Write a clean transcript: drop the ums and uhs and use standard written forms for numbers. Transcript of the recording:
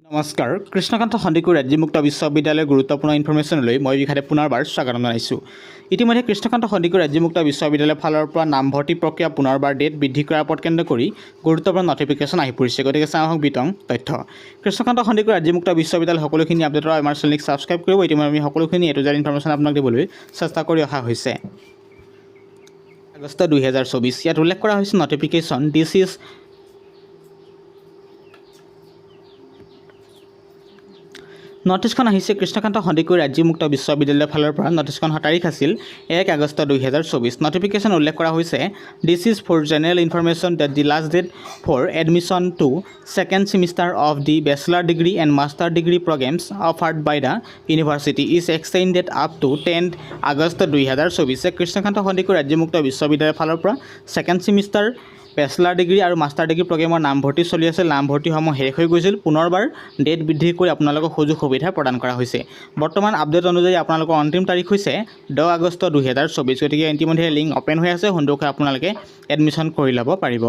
নমস্কাৰ কৃষ্ণকান্ত সন্দিকৈ ৰাজ্যিক বিশ্ববিদ্যালয়ৰ গুৰুত্বপূৰ্ণ ইনফৰমেশ্যনলৈ মই বিখাতে পুনৰবাৰ স্বাগতম জনাইছোঁ। ইতিমধ্যে কৃষ্ণকান্ত সন্দিকৈ ৰাজ্যিক বিশ্ববিদ্যালয়ৰ ফালৰ পৰা নামভৰ্তি প্ৰক্ৰিয়া পুনৰবাৰ ডেট বৃদ্ধি কৰাৰ ওপৰত কেন্দ্ৰ কৰি গুৰুত্বপূৰ্ণ নটিফিকেশ্যন আহি পৰিছে। গতিকে চাওঁ আহক বিতং তথ্য। কৃষ্ণকান্ত সন্দিকৈ ৰাজ্যিক বিশ্ববিদ্যালয় সকলোখিনি আপডেটৰ আমাৰ চেনেলক ছাবস্ক্ৰাইব কৰিব। ইতিমধ্যে আমি সকলোখিনি এটুজাৰ ইনফৰমেশ্যন আপোনাক দিবলৈ চেষ্টা কৰি অহা হৈছে। আগষ্ট 2024 ইয়াত উল্লেখ কৰা হৈছে নটিফিকেশ্যন দিছ ইজ নটিছখন আহিছে কৃষ্ণকান্ত সন্দিকৈ ৰাজ্যিক বিশ্ববিদ্যালয়ৰ ফালৰ পৰা। নটিছখন তাৰিখ আছিল 1 আগষ্ট 2024। নটিফিকেশ্যন উল্লেখ কৰা হৈছে this is for general information date the last date for admission to second semester of the bachelor degree and master degree programmes offered by the university is extended up to 10 August 2024। Krishnakanta Handiqui ৰাজ্যিক বিশ্ববিদ্যালয়ৰ ফালৰ পৰা second semester bachelor degree আৰু master degree প্ৰগ্ৰেমৰ নামভৰ্তি চলি আছিল। নামভৰ্তিসমূহ শেষ হৈ গৈছিল। পুনৰবাৰ ডেট বৃদ্ধি কৰি আপোনালোকক সুযোগ সুবিধা প্ৰদান কৰা হৈছে। বৰ্তমান আপডেট অনুযায়ী আপোনালোকৰ অন্তিম তাৰিখ হৈছে 10 আগষ্ট 2024। গতিকে ইতিমধ্যে লিংক অ'পেন হৈ আছে। সুন্দৰকৈ আপোনালোকে এডমিশ্যন কৰি ল'ব পাৰিব।